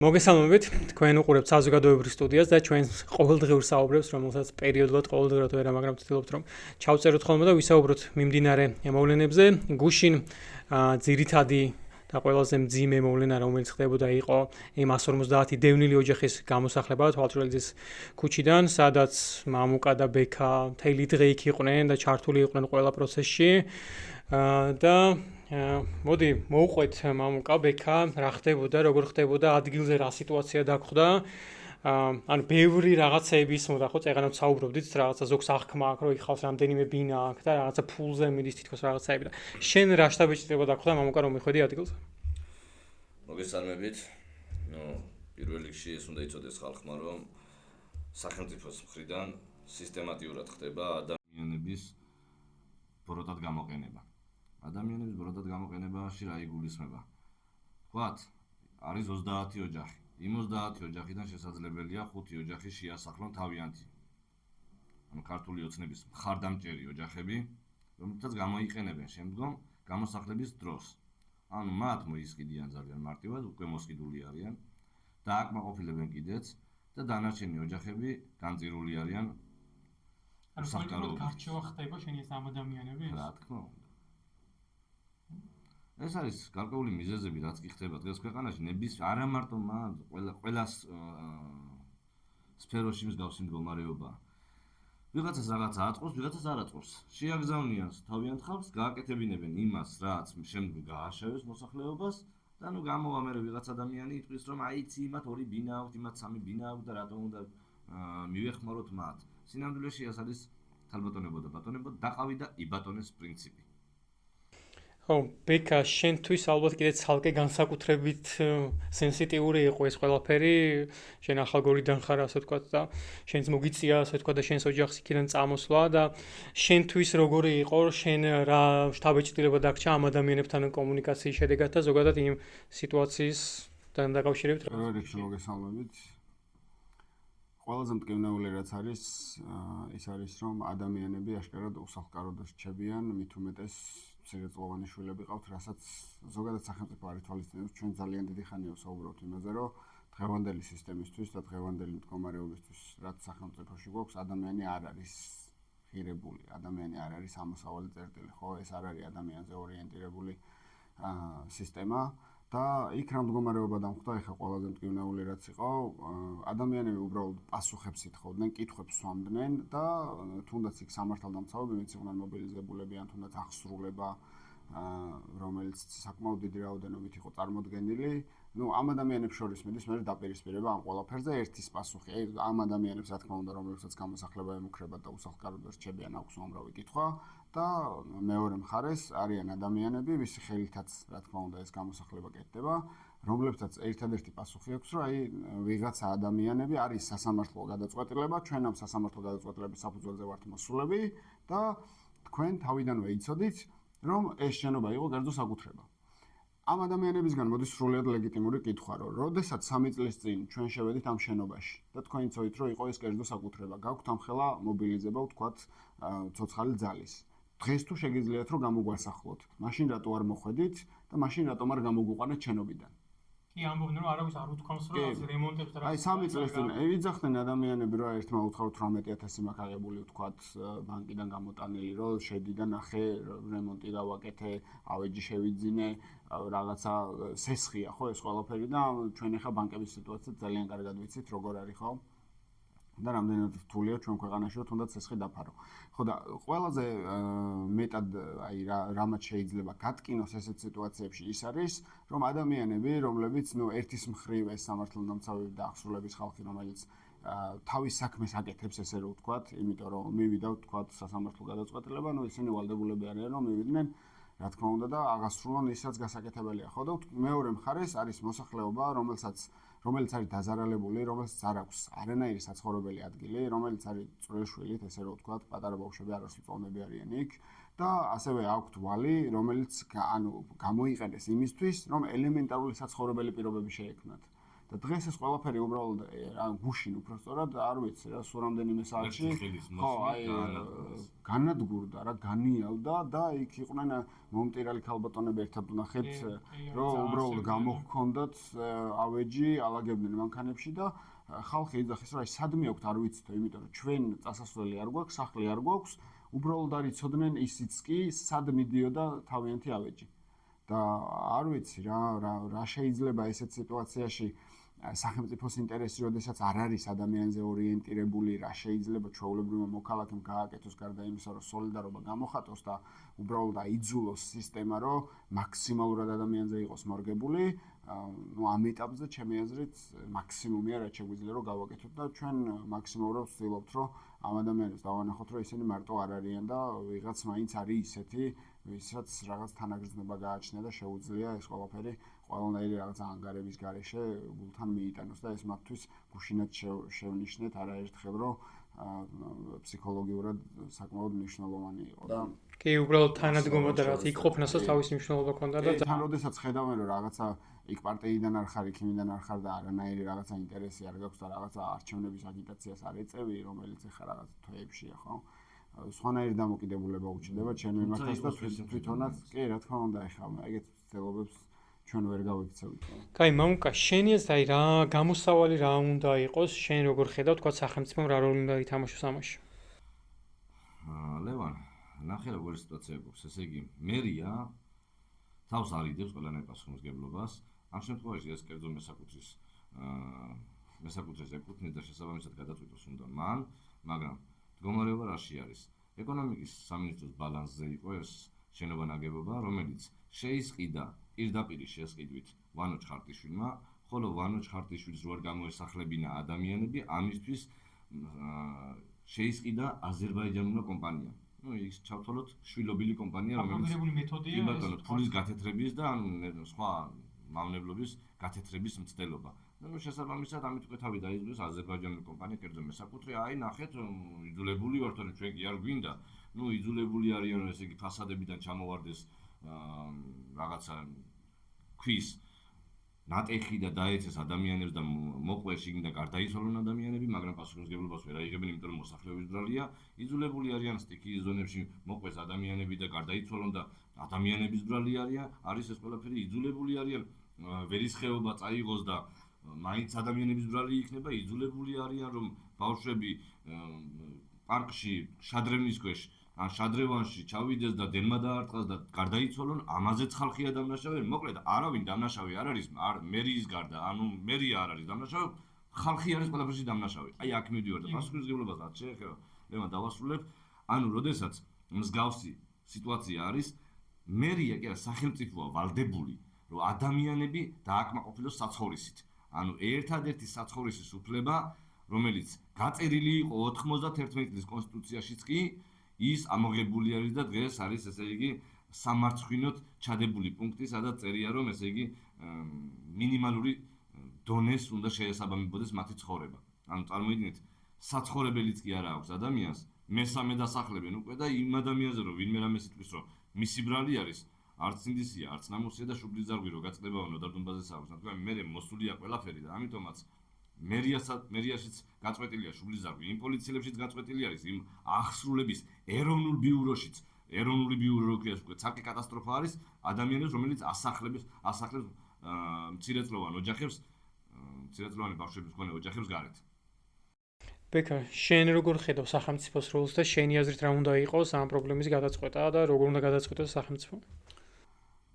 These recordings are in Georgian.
მოგესალმებით, თქვენ უყურებთ საზოგადოებრივ სტუდიას და ჩვენს ყოველდღიურ საუბრებს, რომელსაც პერიოდულად ყოველდღურად ვერა, მაგრამ ვცდილობთ რომ ჩავწეროთ ხოლმე და ვისაუბროთ მიმდინარე მოვლენებზე. გუშინ ძირითადი და ყველაზე მძიმე მოვლენა, რომელიც ხდებოდა, იყო M150 დევნილი ოჯახის გამოსახლება თვალჭრელიძის ქუჩიდან, სადაც მამუკა და ბექა მთელი დღე იქ იყვნენ და ჩართული იყვნენ ყველა პროცესში. და მოდი მოვყვეთ მამუკა ბექა რა ხდებოდა, როგორ ხდებოდა ადგილზე რა სიტუაცია დაგხვდა. ანუ ბევრი რაღაცები ისმოდა, ხო, წეგანაც საუბრობდით, რაღაცა ზოგს აღქმა აქვს, რომ იხავს რამდენიმე ბინა აქვს და რაღაცა ფულზე მიდის თითქოს რაღაცაები და შენ რა შტაბეჭდილება დაგხვდა მამუკა რომ მიხვედი ადგილზე? მოგესალმებით. პირველ რიგში ეს უნდა იცოდეს ხალხმა, რომ სახელმწიფოს მხრიდან სისტემატიურად ხდება ადამიანების ბროდად გამოყენება. ადამიანების ბროდად გამოყენებაში რა იგულისხმება? ვთქვათ, არის 30 ოჯახი. იმ 30 ოჯახიდან შესაძლებელია 5 ოჯახი შეასახლონ თავიანთი. ანუ ქართული ოცნების მხარდამჭერი ოჯახები, რომელთაც გამოიყენებენ შემდგომ გამოსახლების დროს. ანუ მათ მოისყიდიან ძალიან მარტივად, უკვე მოსყიდული არიან და აკმაყოფილებენ კიდეც და დანარჩენი ოჯახები განწირული არიან უსახლკაროებით. გარჩევა ხდება შენი ეს ამ ადამიანების? რა თქმა უნდა. ეს არის გარკვეული მიზეზები, რაც კი ხდება დღეს ქვეყანაში, არა მარტო მათ, ყველა სფეროში მსგავსი მდგომარეობაა. ვიღაცას რაღაცა აწყობს, ვიღაცას არ აწყობს. შეაგზავნიან თავიანთ ხალხს, გააკეთებინებენ იმას, რაც შემდგომ გააშევეს მოსახლეობას და ნუ გამოვა მერე ვიღაც ადამიანი იტყვის, რომ აიცი იმათ 2 ბინა აქვს, იმათ 3 ბინა აქვს და რატომ უნდა მივეხმაროთ მათ. სინამდვილეში ეს არის ქალბატონებო და ბატონებო დაყავი და იბატონეს პრინციპი. ხო, ბექა, შენთვის ალბათ კიდე ცალკე განსაკუთრებით სენსიტიური იყო ეს ყველაფერი, შენ ახალგორიდან ხარ, ასე ვთქვათ და შენც მოგიწია, ასე ვთქვათ და შენს ოჯახს იქიდან წამოსვლა და შენთვის როგორი იყო, შენ რა შთაბეჭდილება დაგჭა ამ ადამიანებთან კომუნიკაციის შედეგად და ზოგადად იმ სიტუაციისთან დაკავშირებით? პირველ რიგში მოგესალმებით. ყველაზე მტკივნეული რაც არის, ის არის რომ ადამიანები აშკარად უსახლკაროდ რჩებიან, მით უმეტეს მცირეწლოვანი შვილები ყავთ, რასაც ზოგადად სახელმწიფო არ ითვალისწინებს. ჩვენ ძალიან დიდი ხანია ვსაუბრობთ იმაზე, რომ დღევანდელი სისტემისთვის და დღევანდელი მდგომარეობისთვის, რაც სახელმწიფოში გვაქვს, ადამიანი არ არის ღირებული, ადამიანი არ არის ამოსავალი წერტილი, ხო? ეს არ არის ადამიანზე ორიენტირებული სისტემა. და იქ რა მდგომარეობა დამხვდა, ეხლა ყველაზე მტკივნეული რაც იყო, ადამიანები უბრალოდ პასუხებს ითხოვდნენ, კითხვებს სვამდნენ და თუნდაც იქ სამართალდამცავები მეციყვნენ მობილიზებულები ან თუნდაც აღსრულება, რომელიც საკმაოდ დიდი რაოდენობით იყო წარმოდგენილი. ნუ ამ ადამიანებს შორის მიდის მე დაპირისპირება ამ ყველაფერზე ერთის პასუხი. ამ ადამიანებს რა თქმა უნდა, რომლებსაც გამოსახლება ემუქრებათ და უსახლკაროდ რჩებიან, აქვს უამრავი კითხვა. და მეორე მხარეს არიან ადამიანები, ვისი ხელითაც რა თქმა უნდა ეს გამოსახლება კეთდება, რომლებსაც ერთადერთი პასუხი აქვს, რომ ვიღაცა ადამიანები არის სასამართლო გადაწყვეტილება, ჩვენ ამ სასამართლო გადაწყვეტილების საფუძველზე ვართ მოსულები და თქვენ თავიდანვე იცოდით, რომ ეს შენობა იყო კერძო საკუთრება. ამ ადამიანებისგან მოდის სრულიად ლეგიტიმური კითხვა, რომ როდესაც 3 წლის წინ ჩვენ შევედით ამ შენობაში და თქვენ იცოდით, რომ იყო ეს კერძო საკუთრება, გაქვთ ამხელა მობილიზება, ვთქვათ, ცოცხალი ძალის. დღეს თუ შეგიძლიათ რომ გამოგვასახლოთ, მაშინ რატო არ მოხვედით და მაშინ რატომ არ გამოგვიყვანეთ შენობიდან? კი, ამბობდნენ რომ არავის არ უთქვამს რომ ეს რემონტებს და აი 3 წლის წინ ეძახდნენ ადამიანები რომ ერთმა უთხრა 18,000 მაქვს აღებული ვთქვათ ბანკიდან გამოტანილი რომ შედი და ნახე რემონტი გავაკეთე, ავეჯი შევიძინე, რაღაცა სესხია ხო ეს ყველაფერი და ჩვენ ახლა ბანკების სიტუაცია ძალიან კარგად ვიცით როგორ არის ხო? და რამდენად რთულია ჩვენ ქვეყანაში რომ თუნდაც სესხი დაფარო. ხო და ყველაზე მეტად აი რამაც შეიძლება გატკინოს ესეთ სიტუაციებში ის არის, რომ ადამიანები, რომლებიც ნუ ერთის მხრივ ეს სამართალდამცავები და აღსრულების ხალხი, რომელიც თავის საქმეს აკეთებს, ესე რომ ვთქვათ, იმიტომ რომ მივიდა ვთქვათ სასამართლო გადაწყვეტილება, ნუ ისინი ვალდებულები არიან რომ მივიდნენ რა თქმა უნდა და აღასრულონ ის რაც გასაკეთებელია. ხო და მეორე მხარეს არის მოსახლეობა, რომელიც არის დაზარალებული, რომელსაც არ აქვს არანაირი საცხოვრებელი ადგილი, რომელიც არის წვრილშვილით, ესე რომ ვთქვათ, პატარა ბავშვები არასრულწლოვნები არიან იქ და ასევე აქვთ ვალი, რომელიც გამოიყენეს იმისთვის, რომ ელემენტარული საცხოვრებელი პირობები შეექმნათ. და დღეს ეს ყველაფერი უბრალოდ გუშინ უბრალოდ არ ვიცი რა სულ რამდენიმე საათში განადგურდა რა განიალდა და იქ იყვნენ მომტირალი ქალბატონები ერთად ვნახეთ რომ უბრალოდ გამოჰქონდათ ავეჯი ალაგებდნენ მანქანებში და ხალხი იძახის რა სადმე აქვთ არ ვიცითო იმიტომ რომ ჩვენ წასასვლელი არ გვაქვს სახლი არ გვაქვს უბრალოდ არ იცოდნენ ისიც კი სად მიდიოდა თავიანთი ავეჯი და არ ვიცი რა შეიძლება ესეთ სიტუაციაში სახელმწიფოს ინტერესი, როდესაც არ არის ადამიანზე ორიენტირებული, რა შეიძლება ჩვეულებრივმა მოქალაქემ გააკეთოს გარდა იმისა, რომ სოლიდარობა გამოხატოს და უბრალოდ აიძულოს სისტემა, რომ მაქსიმალურად ადამიანზე იყოს მორგებული, ну ამ ეტაპზე ჩემი აზრით მაქსიმუმია რაც შეგვიძლია რომ გავაკეთოთ და ჩვენ მაქსიმალურად ვცდილობთ, რომ ამ ადამიანებს დავანახოთ, რომ ისინი მარტო არ არიან და ვიღაც მაინც არის ისეთი, ვისაც რაღაც თანაგრძნობა გააჩნია და შეუძლია ეს ყველაფერი ყველანაირი რაღაც ანგარების გარეშე გულთან მიიტანოს და ეს მათთვის გუშინად შევნიშნეთ არაერთხელ რომ ფსიქოლოგიურად საკმაოდ მნიშვნელოვანი იყო და კი უბრალოდ თანადგომოდა რაც იქ ყოფნასაც თავისი მნიშვნელობა ჰქონდა და თან როდესაც ხედავენ რომ რაღაცა იქ პარტიიდან არ ხარ, იქ იმიდან არ ხარ და არანაირი რაღაცა ინტერესი არ გაქვს და რაღაცა არჩევნების აგიტაციას არ ეწევი, რომელიც ახლა რაღაც თვეებშია, ხო? სხვანაირი დამოკიდებულება უჩნდება ჩვენ მიმართაც და თვითონაც კი რა თქმა უნდა ახლა ეგეთ ცდილობებს ჩვენ ვერ გავიქცევით. კაი, მამუკა, შენი ეს აი რა გამოსავალი რა უნდა იყოს, შენ როგორ ხედავ, თქვა სახელმწიფომ რა როლი უნდა ითამაშოს ამაში? ლევან, ნახე როგორი სიტუაცია გვაქვს, ესე იგი, მერია თავს არიდებს ყველანაირ პასუხისმგებლობას. ამ შემთხვევაში ეს კერძო მესაკუთრეს ეკუთვნის და შესაბამისად გადაწყვიტოს უნდა მან, მაგრამ მდგომარეობა რაში არის? ეკონომიკის სამინისტროს ბალანსზე იყო ეს შენობა ნაგებობა, რომელიც შეისყიდა პირდაპირ შესყიდვით ვანო ჩხარტიშვილმა, ხოლო ვანო ჩხარტიშვილს რო არ გამოესახლებინა ადამიანები, ამისთვის შეისყიდა აზერბაიჯანულმა კომპანიამ. Ну, ის ჩავთვალოთ შვილობილი კომპანია, რომელიც მეთოდია ეს ფულის გათეთრების და სხვა მავნებლობის გათეთრების მცდელობა. Ну, შესაბამისად, ამით უკვე თავი დაიწყეს აზერბაიჯანული კომპანია, კერძო მესაკუთრე, აი, ნახეთ, იძულებული ვართ, რომ ჩვენ კი არ გვინდა. Ну, იძულებული არიან, ესე იგი, ფასადებიდან ჩამოვარდეს რაღაცა ქვის ნატეხი და დაეცეს ადამიანებს და მოყვეს შიგნიდან გარდაიცვალონ ადამიანები, მაგრამ პასუხისმგებლობას ვერ აიღებენ, იმიტომ რომ მოსახლეობის ბრალია. იძულებული არიან სტიქიის ზონებში მოყვეს ადამიანები და გარდაიცვალონ და ადამიანების ბრალი არის ეს ყველაფერი იძულებული არიან ვერისხეობა წაიღოს და მაინც ადამიანების ბრალი იქნება, იძულებული არიან რომ ბავშვები პარკში შადრევნის ქვეშ ან შადრევანში ჩავიდეს და დენმა დაარტყას და გარდაიცვალონ, ამაზეც ხალხია დამნაშავე. მოკლედ, არავინ დამნაშავე არ არის, მერიის გარდა, ანუ მერია არ არის დამნაშავე, ხალხი არის ყველაფერში დამნაშავე. აი, აქ მივდივარ და პასუხისმგებლობას რაც შეეხება, ლევან დავასრულებ. ანუ, როდესაც მსგავსი სიტუაცია არის, მერია კი არა, სახელმწიფოა ვალდებული, რომ ადამიანები დააკმაყოფილოს საცხოვრისით. ანუ, ერთადერთი საცხოვრისის უფლება, რომელიც გაწერილი იყო 91 წლის კონსტიტუციაშიც კი ის ამოღებული არის და დღეს არის ესე იგი სამარცხვინოდ ჩადებული პუნქტი, სადაც წერია რომ ესე იგი მინიმალური დონეს უნდა შეესაბამებოდეს მათი ცხოვრება. ანუ წარმოიდგინეთ, საცხოვრებელიც კი არა აქვს ადამიანს, მესამე დასახლებენ უკვე და იმ ადამიანზე რომ ვინმე რამეს იტყვის რომ მისი ბრალი არის, არც ინდისია, არც ნამოსია და შუბლის ზარგვი რო გაწდებაო ნოდარდუნბაზეს აქვს, თქო მე მოსულია ყველაფერი და ამიტომაც მერიაშიც გაწყვეტილია შუბლის ზარგვი, იმ პოლიციელებშიც გაწყვეტილი არის, იმ აღსრულების ეროვნულ ბიუროშიც, ეროვნული ბიურო რო ქვია, უკვე ცალკე კატასტროფა არის ადამიანებს, რომელიც ასახლებს მცირეწლოვან ოჯახებს, მცირეწლოვანი ბავშვების მქონე ოჯახებს გარეთ. ბექა, შენ როგორ ხედავ სახელმწიფოს როლს და შენი აზრით რა უნდა იყოს ამ პრობლემის გადაწყვეტა და როგორ უნდა გადაწყვეტოს სახელმწიფო?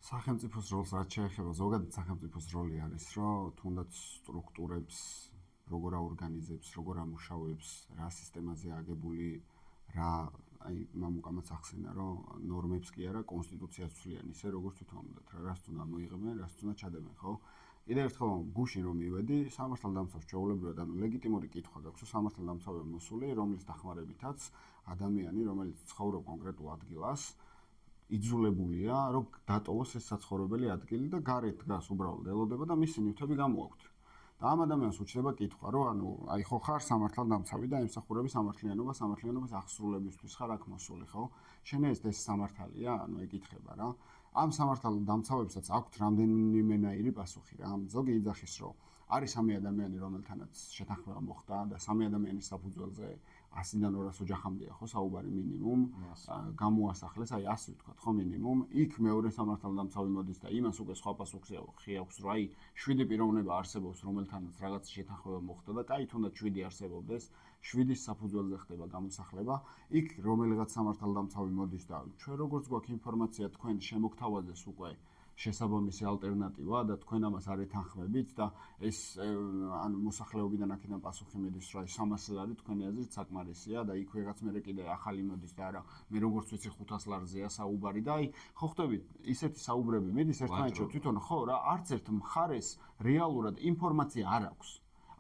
სახელმწიფოს როლს რაც შეეხება, ზოგადად სახელმწიფოს როლი არის, რომ თუნდაც სტრუქტურებს როგორ აორგანიზებს, როგორ ამუშავებს, რა სისტემაზე აგებული, რა აი მამუკამაც ახსენა, რომ ნორმებს კი არა, კონსტიტუციას ცვლიან ისე, როგორც თვითონ უნდათ, რაც უნდა მოიღებენ, რაც უნდა ჩადებენ, ხო? კიდევ ერთხელ გუშინ რომ მივედი, სამართალდამცავს ჩვეულებრივად, ანუ ლეგიტიმური კითხვა გაქვს, რომ სამართალდამცავი მოსული, რომლის დახმარებითაც ადამიანი, რომელიც ცხოვრობს კონკრეტულ ადგილას, იძულებულია, რომ დატოვოს ეს საცხოვრებელი ადგილი და გარეთ დგას უბრალოდ ელოდება და მისი ნივთები გამოაქვთ. და ამ ადამიანს უჩნდება კითხვა, რომ ანუ აი ხო ხარ სამართალდამცავი და ემსახურები სამართლიანობის აღსრულებისთვის ხარ აქ მოსული, ხო? შენ ეს სამართალია, ანუ ეკითხება რა. ამ სამართალდამცავებსაც აქვთ რამდენიმენაირი პასუხი რა. ზოგი იძახის, რომ არის სამი ადამიანი, რომელთანაც შეთანხმება მოხდა და სამი ადამიანის საფუძველზე 100-დან 200 ოჯახამდეა ხო საუბარი მინიმუმ გამოასახლეს, აი ასე ვთქვათ ხო მინიმუმ. იქ მეორე სამართალდამცავი მოდის და იმას უკვე სხვა პასუხი აქვს, რომ აი 7 პიროვნება არსებობს, რომელთანაც რაღაც შეთანხმება მოხდა და კაი თუნდაც 7 არსებობდეს, 7-ის საფუძველზე ხდება გამოსახლება. იქ რომელიღაც სამართალდამცავი მოდის და ჩვენ როგორც გვაქვს ინფორმაცია თქვენ შემოგთავაზეს უკვე შესაბამისი ალტერნატივა და თქვენ ამას არ ეთანხმებით და ეს ანუ მოსახლეობიდან აქედან პასუხი მიდის, რომ 300 ლარი თქვენი აზრით საკმარისია და იქ ვიღაც მე კიდე ახალი მოდის და არა მე როგორც ვიცი 500 ლარზეა საუბარი და აი ხო ხვდებით ისეთი საუბრები მიდის ერთმანეთში თვითონ ხო რა არც ერთ მხარეს რეალურად ინფორმაცია არ აქვს.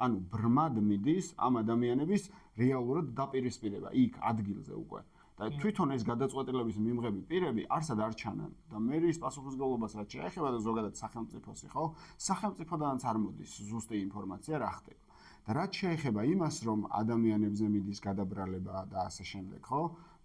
ანუ ბრმად მიდის ამ ადამიანების რეალურად დაპირისპირება იქ ადგილზე უკვე. და თვითონ ეს გადაწყვეტილების მიმღები პირები არსად არ ჩანან და მერის პასუხისმგებლობას რაც შეეხება და ზოგადად სახელმწიფოსი ხო სახელმწიფოდანაც არ მოდის ზუსტი ინფორმაცია რა ხდება და რაც შეეხება იმას რომ ადამიანებზე მიდის გადაბრალება და ასე შემდეგ ხო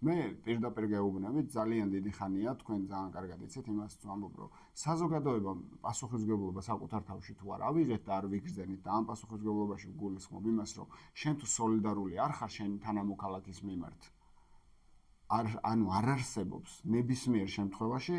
მე პირდაპირ გეუბნებით ძალიან დიდი ხანია თქვენ ძალიან კარგად იცით იმას ვამბობ რომ საზოგადოებამ პასუხისმგებლობა საკუთარ თავში თუ არ ავიღეთ და არ ვიგრძენით და ამ პასუხისმგებლობაში ვგულისხმობ იმას რომ შენ თუ სოლიდარული არ ხარ შენი თანამოქალაქის მიმართ ანუ არ არსებობს ნებისმიერ შემთხვევაში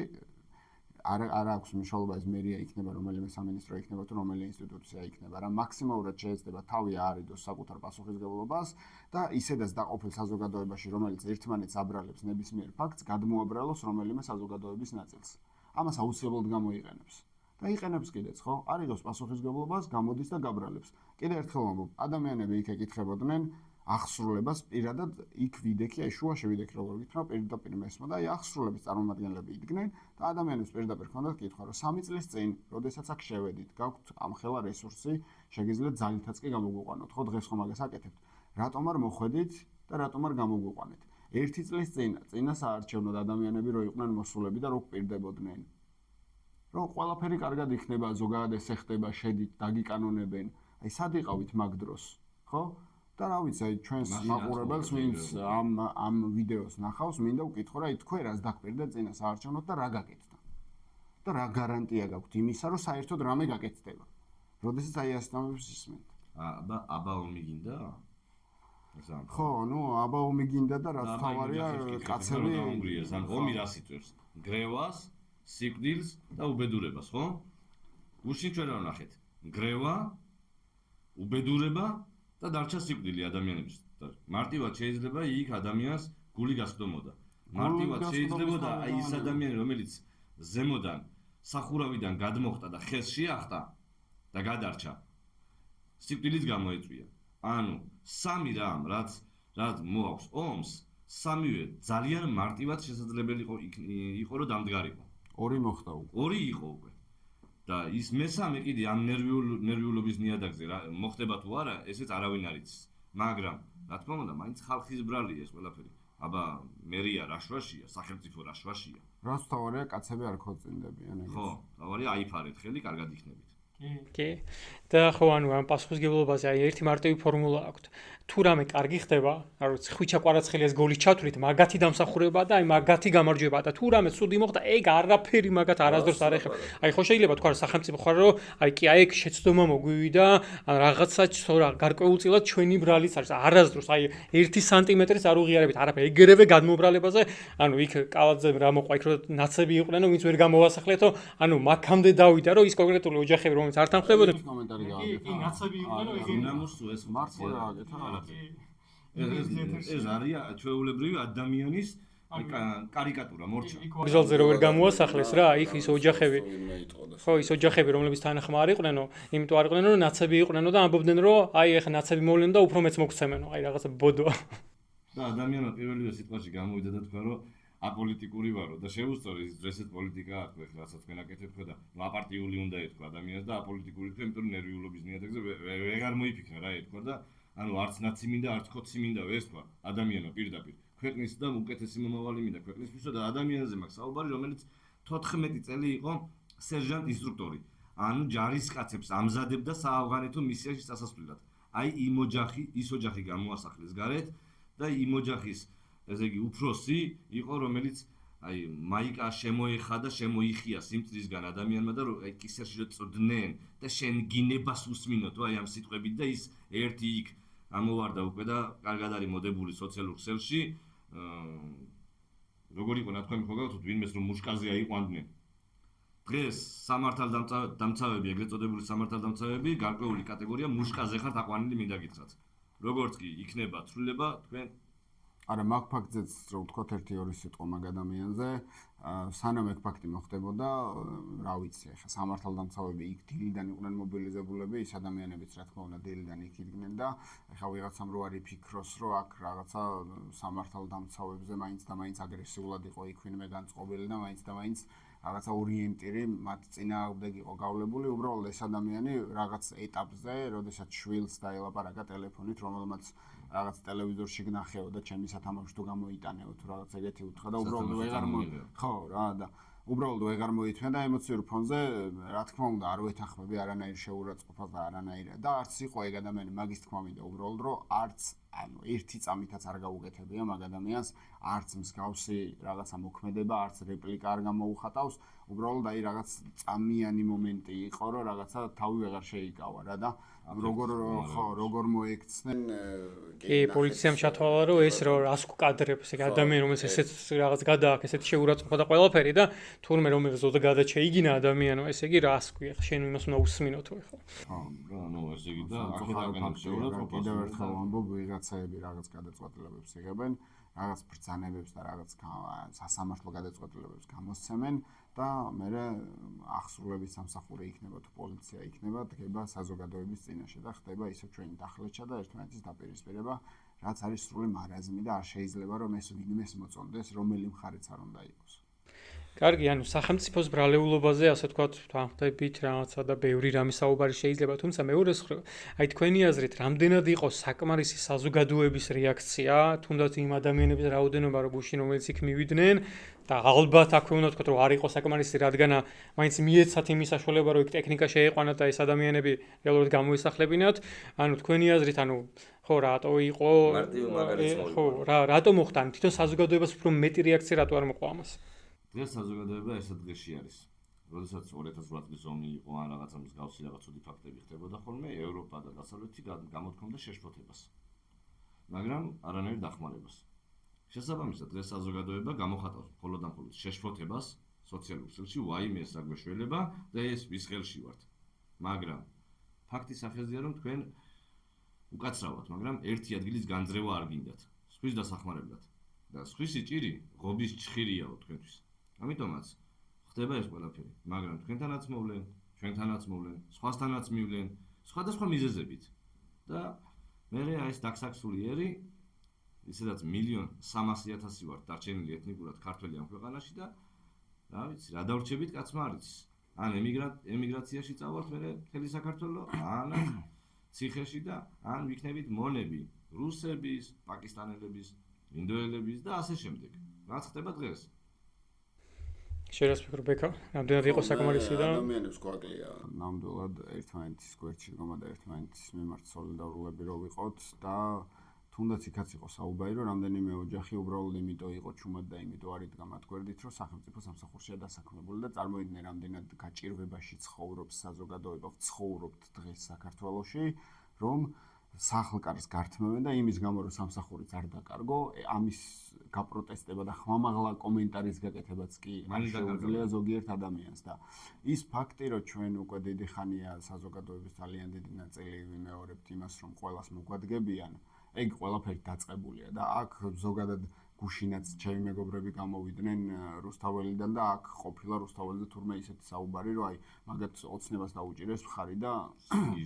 არ აქვს მნიშვნელობა ეს მერია იქნება რომელიმე სამინისტრო იქნება თუ რომელი ინსტიტუცია იქნება რა მაქსიმალურად შეეცდება თავი აარიდოს საკუთარ პასუხისმგებლობას და ისედაც დაყოფილ საზოგადოებაში რომელიც ერთმანეთს აბრალებს ნებისმიერ ფაქტს გადმოაბრალოს რომელიმე საზოგადოების ნაწილს ამას აუცილებლად გამოიყენებს და იყენებს კიდეც ხო არ იღებს პასუხისმგებლობას გამოდის და გაბრალებს კიდე ერთხელ ვამბობ ადამიანები იქ ეკითხებოდნენ აღსრულებას პირადად იქ ვიდექი, აი შუაში ვიდექი როგორ გითხრა, პირდაპირ მესმა და აი აღსრულების წარმომადგენლები იდგნენ და ადამიანებს პირდაპირ ჰქონდათ კითხვა, რომ 3 წლის წინ, როდესაც აქ შევედით, გაქვთ ამხელა რესურსი, შეგიძლიათ ძალითაც კი გამოგვიყვანოთ, ხო დღეს ხომ მაგას აკეთებთ. რატომ არ მოხვედით და რატომ არ გამოგვიყვანეთ? 1 წლის წინა საარჩევნოდ ადამიანები რო იყვნენ მოსულები და რო გვპირდებოდნენ. რომ ყველაფერი კარგად იქნება, ზოგადად ესე ხდება, შედით, დაგიკანონებენ. აი სად იყავით მაგ დროს, ხო? და რა ვიცი, აი ჩვენს მაყურებელს ვინც ამ ვიდეოს ნახავს, მინდა ვკითხო რა, აი თქვენ რას დაგპირდეთ წინა საარჩევნოდ და რა გაკეთდა? და რა გარანტია გაქვთ იმისა, რომ საერთოდ რამე გაკეთდება? როდესაც აი ასეთ ამბებს ისმენთ. აბა ომი გინდა? ხო, ნუ აბა ომი გინდა და რაც თავარია კაცები ომი რას იწვევს? გრევას, სიკვდილს და უბედურებას, ხო? გუშინ ჩვენ რა ვნახეთ? გრევა, უბედურება და დარჩა სიკვდილი ადამიანების. მარტივად შეიძლება იქ ადამიანს გული გასხდომოდა. მარტივად შეიძლება აი ის ადამიანი რომელიც ზემოდან სახურავიდან გადმოხტა და ხეს შეახტა და გადარჩა სიკვდილის გამოეწვია. ანუ სამი რამ რაც მოაქვს ომს, სამივე ძალიან მარტივად შესაძლებელი იყო რომ დამდგარიყო. ორი მოხდა უკვე. ორი იყო უკვე. და ის მესამე კიდე ამ ნერვიულობის ნიადაგზე მოხდება თუ არა, ესეც არავინ არ იცის. მაგრამ რა თქმა უნდა, მაინც ხალხის ბრალია ეს ყველაფერი. აბა მერია რა შვაშია, სახელმწიფო რა შვაშია. რაც თავარია კაცები არ ქორწინდებიან ეგეც. ხო, თავარია აიფარეთ ხელი, კარგად იქნებით. კი. და ხო ანუ ამ პასუხისმგებლობაზე აი ერთი მარტივი ფორმულა აქვს. თუ რამე კარგი ხდება, რა ვიცი, ხვიჩა კვარაცხელიას გოლის ჩათვლით, მაგათი დამსახურება და აი მაგათი გამარჯვება და თუ რამე ცუდი მოხდა, ეგ არაფერი მაგათ არასდროს არ ეხება. აი ხო შეიძლება თქვა რომ სახელმწიფო ხარ რომ აი კი აი ეგ შეცდომა მოგვივიდა, ან რაღაცა გარკვეულწილად ჩვენი ბრალიც არის. არასდროს აი 1 სანტიმეტრიც არ უღიარებით არაფერი. ეგრევე გადმობრალებაზე, ანუ იქ კალაძე რა მოყვა იქ რომ ნაცები იყვნენ, ვინც ვერ გამოვასახლეთო, ანუ მაგამდე დავიდა რომ ის კონკრეტული ოჯახები რომელიც არ თანხმდებოდნენ კომენტარი გააკეთა. კი, ნაცები იყვნენ, ეგ ნამუსო ეს მართლა გააკეთა. ეს არის ჩვეულებრივი ადამიანის კარიკატურა, მორჩა. გრძელზე რო ვერ გამოასახლეს რა, იქ ის ოჯახები. ხო, ის ოჯახები, რომლებიც თანახმა არ იყვნენო, იმიტომ არ იყვნენო, რომ ნაცები იყვნენო და ამბობდნენ, რომ აი ეხა ნაცები მოვლენ და უფრო მეც მოგცემენო, აი რაღაცა ბოდოა. და ადამიანმა პირველივე სიტყვაში გამოვიდა და თქვა, რომ აპოლიტიკური ვარო და შეუსწორი ის ესეთ პოლიტიკა აქვს ეხლა რასაც თქვენ აკეთებთ და აპარტიული უნდა ეთქვა ადამიანს და აპოლიტიკური თქვენ იმიტომ ნერვიულობის ნიადაგზე ვეღარ მოიფიქრა რა ეთქვა და ანუ არც ნაცი მინდა არც ხოცი მინდა ეს თქვა ადამიანმა პირდაპირ ქვეყნის და უკეთესი მომავალი მინდა ქვეყნისთვისა და ადამიანზე მაქვს საუბარი რომელიც 14 წელი იყო სერჟანტ ინსტრუქტორი ანუ ჯარისკაცებს ამზადებდა საავღანეთო მისიაში წასასვლელად აი იმ ოჯახი ის ოჯახი გამოასახლეს გარეთ და იმ ოჯახის ესე იგი უფროსი იყო რომელიც აი მაიკა შემოეხა და შემოიხია სიმწრისგან ადამიანმა და აი კისერში რომ წვდნენ და შენ გინებას უსმინოთ აი ამ სიტყვებით და ის ერთი იქ ამოვარდა უკვე და კარგად არის მოდებული სოციალურ ქსელში როგორ იყო ნათქვამი ხო გავთოთ ვინმეს რომ მუშკაზე აიყვანდნენ დღეს სამართალდამცავები ეგრეთ წოდებული სამართალდამცავები გარკვეული კატეგორია მუშკაზე ხართ აყვანილი მინდა გითხრათ როგორც კი იქნება ცვლილება თქვენ არა მაგ ფაქტზეც რო ვთქვათ 1-2 სიტყვა მაგ ადამიანზე სანამ ეგ ფაქტი მოხდებოდა რა ვიცი ახლა სამართალდამცავები იქ დილიდან იყვნენ მობილიზებულები ის ადამიანებიც რა თქმა უნდა დილიდან იქ იდგნენ და ახლა ვიღაცამ რო არის ფიქროს რომ აქ რაღაცა სამართალდამცავებზე მაინც და მაინც აგრესიულად იყო იქ ვინმე განწყობილი და მაინც რაღაცა ორიენტირი მათ წინააღმდეგ იყო გავლებული უბრალოდ ეს ადამიანი რაღაც ეტაპზე როდესაც შვილს დაელაპარაკა ტელეფონით რომელმაც რაღაც ტელევიზორში გნახეო და ჩემი სათამაშო თუ გამოიტანეო თუ რაღაც ეგეთი უთხრა და უბრალოდ ვეღარ ხო რა და უბრალოდ ვეღარ მოითმია და ემოციურ ფონზე რა თქმა უნდა არ ვეთანხმები არანაირ შეურაცხყოფას და არანაირად და არც იყო ეგ ადამიანი მაგის თქმა მინდა უბრალოდ რომ არც ანუ ერთი წამითაც არ გაუგეთებია მაგ ადამიანს არც მსგავსი რაღაცა მოქმედება არც რეპლიკა არ გამოუხატავს უბრალოდ აი რაღაც წამიანი მომენტი იყო რომ რაღაცა თავი ვეღარ შეიკავა რა და როგორ მოექცნენ კი პოლიციამ ჩათვალა რომ ეს რო რას კადრებს ეგ ადამიანი რომელსაც ესეც რაღაც გადააქვს ესეთი შეურაცხყოფა და ყველაფერი და თურმე რომელიც ზოდა გადაჩეიგინა ადამიანო ესე იგი რას ქვია ხა შენ იმას უნდა უსმინოთო ხო რა ნუ ესე იგი და აქედან შეურაცხყოფა კიდევ ერთხელ ვამბობ ვიღაცაები რაღაც გადაწყვეტილებებს იღებენ რაღაც ბრძანებებს და რაღაც სასამართლო გადაწყვეტილებებს გამოსცემენ და მე ახსრულების სამსახური იქნება თუ პოლიცია იქნება დგება საზოგადოების წინაშე და ხდება ისე ჩვენი დახლეჩა და ერთმანეთის დაპირისპირება რაც არის სრული მარაზმი და არ შეიძლება რომ ეს ვინმეს მოწონდეს რომელი მხარეც არ უნდა იყოს კარგი, ანუ სახელმწიფოს ბრალეულობაზე, ასე ვთქვათ, ვთანხმდებით რაღაცა და ბევრი რამე საუბარი შეიძლება, თუმცა მეორე მხრივ, აი თქვენი აზრით, რამდენად იყო საკმარისი საზოგადოების რეაქცია, თუნდაც იმ ადამიანების რაოდენობა, რო გუშინ რომელიც იქ მივიდნენ და ალბათ აქვე უნდა ვთქვათ, რომ არ იყო საკმარისი, რადგან მაინც მიეცათ იმის საშუალება, რომ იქ ტექნიკა შეეყვანათ და ეს ადამიანები რეალურად გამოისახლებინათ. ანუ თქვენი აზრით, ანუ ხო, რატო იყო? ხო, რატო მოხდა? თვითონ საზოგადოებას უფრო მეტი რეაქცია რატო არ მოყვა ამას? დღეს საზოგადოება ესეთ დღეში არის. როდესაც 2008 წლის ომი იყო ან რაღაცა მსგავსი რაღაც უდი ფაქტები ხდებოდა ხოლმე, ევროპა და დასავლეთი გამოთქვამდა შეშფოთებას. მაგრამ არანაირ დახმარებას. შესაბამისად, დღეს საზოგადოება გამოხატავს მხოლოდ და მხოლოდ შეშფოთებას სოციალურ ქსელში, ვაიმე ეს რა გვეშველება და ეს ვის ხელში ვართ. მაგრამ ფაქტის სახეზეა რომ თქვენ უკაცრავად, მაგრამ ერთი ადგილის განძრევა არ გინდათ. სხვის დასახმარებლად. და სხვისი ჭირი ღობის ჩხირიაო თქვენთვის. ამიტომაც ხდება ეს ყველაფერი, მაგრამ თქვენთანაც მოვლენ, ჩვენთანაც მოვლენ, სხვასთანაც მივლენ, სხვადასხვა მიზეზებით. და მე ეს დაქსაქსული ერი, ისედაც 1,300,000 ვართ დარჩენილი ეთნიკურად ქართველი ამ ქვეყანაში და რა ვიცი, რა დავრჩებით კაცმა არ იცის. ან ემიგრაციაში წავალთ მე მთელი საქართველო, ან ციხეში და ან ვიქნებით მონები, რუსების, პაკისტანელების, ინდოელების და ასე შემდეგ. რაც ხდება დღეს? შეიძლება ვფიქრობ ბექა, რამდენად იყო საკმარისი და ადამიანებს გვაკლია ნამდვილად ერთმანეთის გვერდში დგომა და ერთმანეთის მიმართ სოლიდარულები რო ვიყოთ და თუნდაც იქაც იყო საუბარი რომ რამდენიმე ოჯახი უბრალოდ იმიტომ იყო ჩუმად და იმიტომ არ იდგა მათ გვერდით რომ სახელმწიფო სამსახურშია დასაქმებული და წარმოიდგინე რამდენად გაჭირვებაში ცხოვრობს საზოგადოება ცხოვრობთ დღეს საქართველოში რომ სახლკარს გართმევენ და იმის გამო რომ სამსახურიც არ დაკარგო ამის გაპროტესტება და ხმამაღლა კომენტარის გაკეთებაც კი შეუძლია ზოგიერთ ადამიანს და ის ფაქტი რომ ჩვენ უკვე დიდი ხანია საზოგადოების ძალიან დიდი ნაწილი ვიმეორებთ იმას რომ ყველას მოგვადგებიან ეგ ყველაფერი დაწყებულია და აქ ზოგადად გუშინაც ჩემი მეგობრები გამოვიდნენ რუსთაველიდან და აქ ყოფილა რუსთაველზე თურმე ისეთი საუბარი რომ აი მაგათ ოცნებას დაუჭირეს მხარი და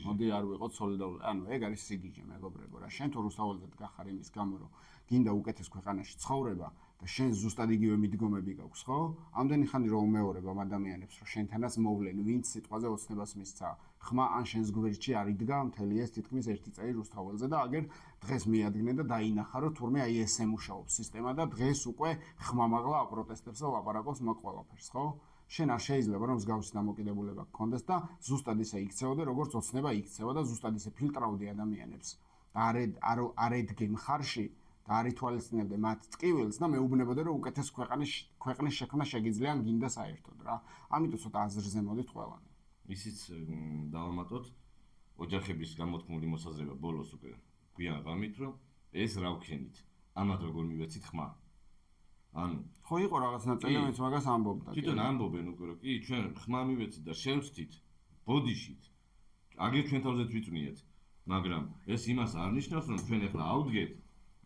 მოდი არ ვიყოთ სოლიდარული ანუ ეგ არის სიგიჟე მეგობრებო რა შენ თუ რუსთაველზე დგახარ იმის გამო რომ გინდა უკეთეს ქვეყანაში ცხოვრება და შენ ზუსტად იგივე მიდგომები გაქვს ხო? ამდენი ხანი რომ უმეორებ ამ ადამიანებს რომ შენთანაც მოვლენ ვინც სიტყვაზე ოცნებას მისცა ხმა ან შენს გვერდში არ იდგა მთელი ეს თითქმის ერთი წელი რუსთაველზე და აგერ დღეს მიადგნენ და დაინახა რომ თურმე აი ესე მუშაობს სისტემა და დღეს უკვე ხმამაღლა აპროტესტებს და ლაპარაკობს მაგ ყველაფერს ხო? შენ არ შეიძლება რომ მსგავსი დამოკიდებულება გქონდეს და ზუსტად ისე იქცეოდე როგორც ოცნება იქცევა და ზუსტად ისე ფილტრავდი ადამიანებს და არ ედგე მხარში და არ ითვალისწინებდნენ მათ ტკივილს და მეუბნებოდნენ რომ უკეთეს ქვეყნის შექმნა შეგიძლია ან გინდა საერთოდ რა. ამიტომ ცოტა აზრზე მოდით ყველანი. ისიც დავამატოთ ოჯახების გამოთქმული მოსაზრება ბოლოს უკვე გვიან ღამით რომ ეს რა ვქენით. ამათ როგორ მივეცით ხმა. ანუ ხო იყო რაღაც ნაწილი ვინც მაგას ამბობდა. თვითონ ამბობენ უკვე რომ კი ჩვენ ხმა მივეცით და შევცდით ბოდიშით. აგერ ჩვენ თავზეც ვიწვნიეთ, მაგრამ ეს იმას არ ნიშნავს რომ ჩვენ ახლა ავდგეთ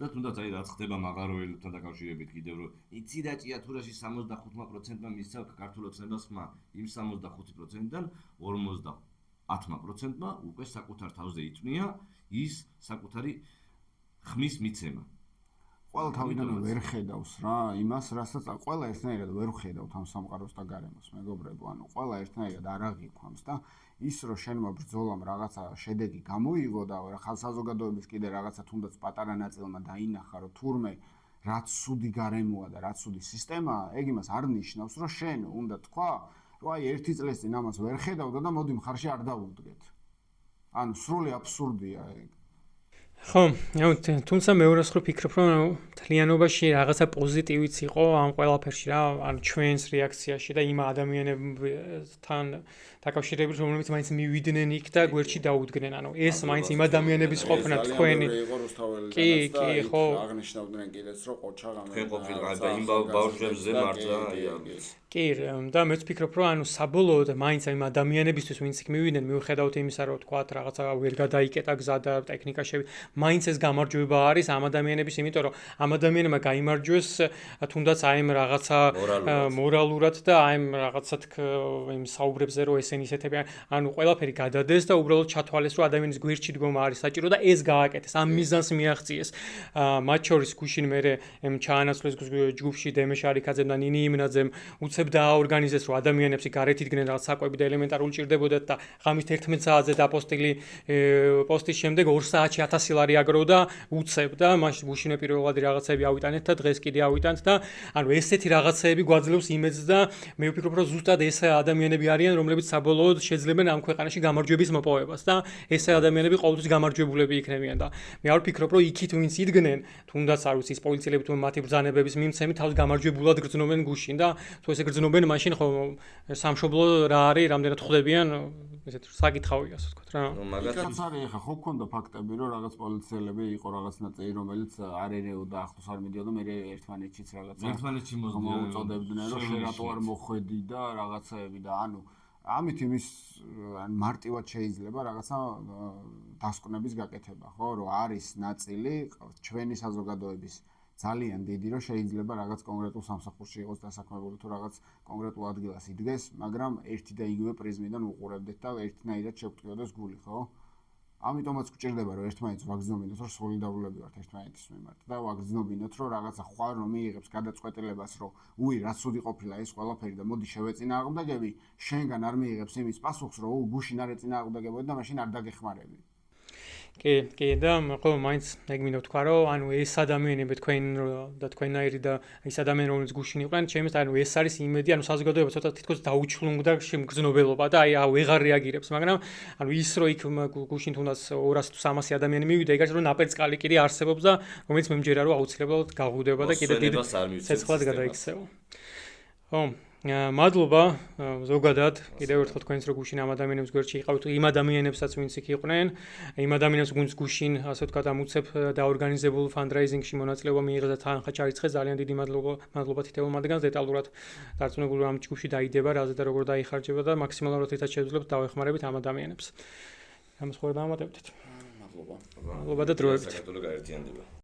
და თუნდაც აი რაც ხდება მაღაროელებთან დაკავშირებით კიდევ რომ იცი და ჭიათურაში 65%-მა მისცა ქართულ ოცნებას ხმა, იმ 65%-დან 50%-მა უკვე საკუთარ თავზე იწვნია ის საკუთარი ხმის მიცემა. ყველა თავიდანვე ვერ ხედავს რა იმას, რასაც ყველა ერთნაირად ვერ ხედავთ ამ სამყაროს და გარემოს, მეგობრებო, ანუ ყველა ერთნაირად არ აღიქვამს და ის რომ შენმა ბრძოლამ რაღაცა შედეგი გამოიღო და ხალხსაზოგადოების კიდე რაღაცა თუნდაც პატარა ნაწილმა დაინახა, რომ თურმე რაც სუდი გარემოა და რაც სუდი სისტემაა, ეგ იმას არ ნიშნავს, რომ შენ უნდა თქვა, რომ აი ერთი წლის წინ ამას ვერ ხედავდა და მოდი მხარში არ დავუდგეთ. ანუ სრული აბსურდია ეგ. ხო, თუმცა მეორე მხრივ ფიქრობ, რომ თლიანობაში რაღაცა პოზიტივიც იყო ამ ყველაფერში რა, ანუ ჩვენს რეაქციაში და იმ ადამიანებთან დაკავშირებით, რომლებიც მაინც მივიდნენ იქ და გვერდში დაუდგნენ. ანუ ეს მაინც იმ ადამიანების ყოფნა თქვენი. კი, ხო. აღნიშნავდნენ კიდეც, რომ ყოჩაღა თქვენ ყოფილიყავ და იმ ბავშვებზე მართლა აი ამის. კი, და მეც ვფიქრობ, რომ ანუ საბოლოოდ მაინც იმ ადამიანებისთვის, ვინც იქ მივიდნენ, მიუხედავად იმისა, რომ თქვა რაღაცა ვერ გადაიკეტა გზა და ტექნიკა მაინც ეს გამარჯვება არის ამ ადამიანების, იმიტომ რომ ამ ადამიანებმა გაიმარჯვეს თუნდაც აი ამ რაღაცა მორალურად და აი ამ რაღაცა იმ საუბრებზე რომ ესენი ისეთები ანუ ყველაფერი გადადეს და უბრალოდ ჩათვალეს რომ ადამიანის გვერდში დგომა არის საჭირო და ეს გააკეთეს ამ მიზანს მიაღწიეს. მათ შორის გუშინ მერე ჩაანაცვლეს ჯგუფში დემეშ არიქაძემ და ნინი იმნაძემ უცებ დააორგანიზეს რომ ადამიანებს გარეთ იდგნენ რაღაც საკვები და ელემენტარული ჭირდებოდათ და ღამის 11 საათზე დაპოსტილი პოსტის შემდეგ 2 საათში 1000 ლარი აგრო და უცებ და მაშინ გუშინე პირველად რაღაცები ავიტანეთ და დღეს კიდე ავიტანთ და ანუ ესეთი რაღაცები გვაძლევს იმედს და მე ვფიქრობ რომ ზუსტად ეს ადამიანები არიან რომლებიც საბოლოოდ შეძლებენ ამ ქვეყანაში გამარჯვების მოპოვებას და ეს ადამიანები ყოველთვის გამარჯვებულები იქნებიან და მე არ ვფიქრობ რომ იქით ვინც იდგნენ თუნდაც არ ვიცი სპოილცილები თუ მათი ბრძანებების მიმცემი თავს გამარჯვებულად გრძნობენ გუშინ და თუ ესე გრძნობენ მაშინ ხო სამშობლო რა არის რამდენად ხვდებიან ესეთ საკითხავია ასე ვთქვათ რა მაგათაც არის ხა ხო გქონდა ფაქტები რომ რაღაც პოლიციელები იყო რაღაც ნაწილი რომელიც არ ერეოდა ახლოს არ მიდიოდა მე ერთმანეთშიც რაღაცა ერთმანეთში მოუწოდებდნენ რომ შენ რატო არ მოხვედი და რაღაცაები და ანუ ამით იმის მარტივად შეიძლება რაღაცა დასკვნების გაკეთება ხო რომ არის ნაწილი ჩვენი საზოგადოების ძალიან დიდი რომ შეიძლება რაღაც კონკრეტულ სამსახურში იყოს დასაქმებული თუ რაღაც კონკრეტულ ადგილას იდგეს, მაგრამ ერთი და იგივე პრიზმიდან უყურებდეთ და ერთნაირად შევტყიოდეს გული, ხო? ამიტომაც გვჭირდება რომ ერთმანეთს ვაგრძნობინოთ, რომ სოლიდარულები ვართ ერთმანეთის მიმართ და ვაგრძნობინოთ, რომ რაღაცა ხვალ რომ მიიღებს გადაწყვეტილებას, რომ უი, რაც სუდი ყოფილა ეს ყველაფერი და მოდი შევეწინააღმდეგები, შენგან არ მიიღებს იმის პასუხს, რომ გუშინ არ ეწინააღმდეგებოდი და მაშინ არ დაგეხმარები. კი და ხო მაინც ეგ მინდა ვთქვა რომ ანუ ეს ადამიანები თქვენ და თქვენაირი და ეს ადამიანები რომლებიც გუშინ იყვნენ ჩემს ანუ ეს არის იმედი ანუ საზოგადოება ცოტა თითქოს დაუჩლუნგდა შემგრძნობელობა და აი ვეღარ რეაგირებს მაგრამ ანუ ის რომ იქ გუშინ თუნდაც 200 თუ 300 ადამიანი მივიდა ეგ არის რომ ნაპერწკალი კიდე არსებობს და რომელიც მე მჯერა რომ აუცილებლად გაღვივდება და კიდე დიდ ცეცხლად გადაიქცევა ხო მადლობა ზოგადად კიდევ ერთხელ თქვენს რო გუშინ ამ ადამიანებს გვერდში იყავით იმ ადამიანებსაც ვინც იქ იყვნენ იმ ადამიანებს ვინც გუშინ ასე ვთქვათ ამ უცებ დაორგანიზებულ ფანდრაიზინგში მონაწილეობა მიიღეს და თანხა ჩარიცხეს ძალიან დიდი მადლობა თითოეულ მათგანს დეტალურად დარწმუნებული ამ ჯგუფში დაიდება რაზე და როგორ დაიხარჯება და მაქსიმალურად რითაც შეგვიძლია დავეხმარებით ამ ადამიანებს ამას ხوار დავამატებთ მადლობა მადლობა და დროებით საკათოლიკე გაერთიანდება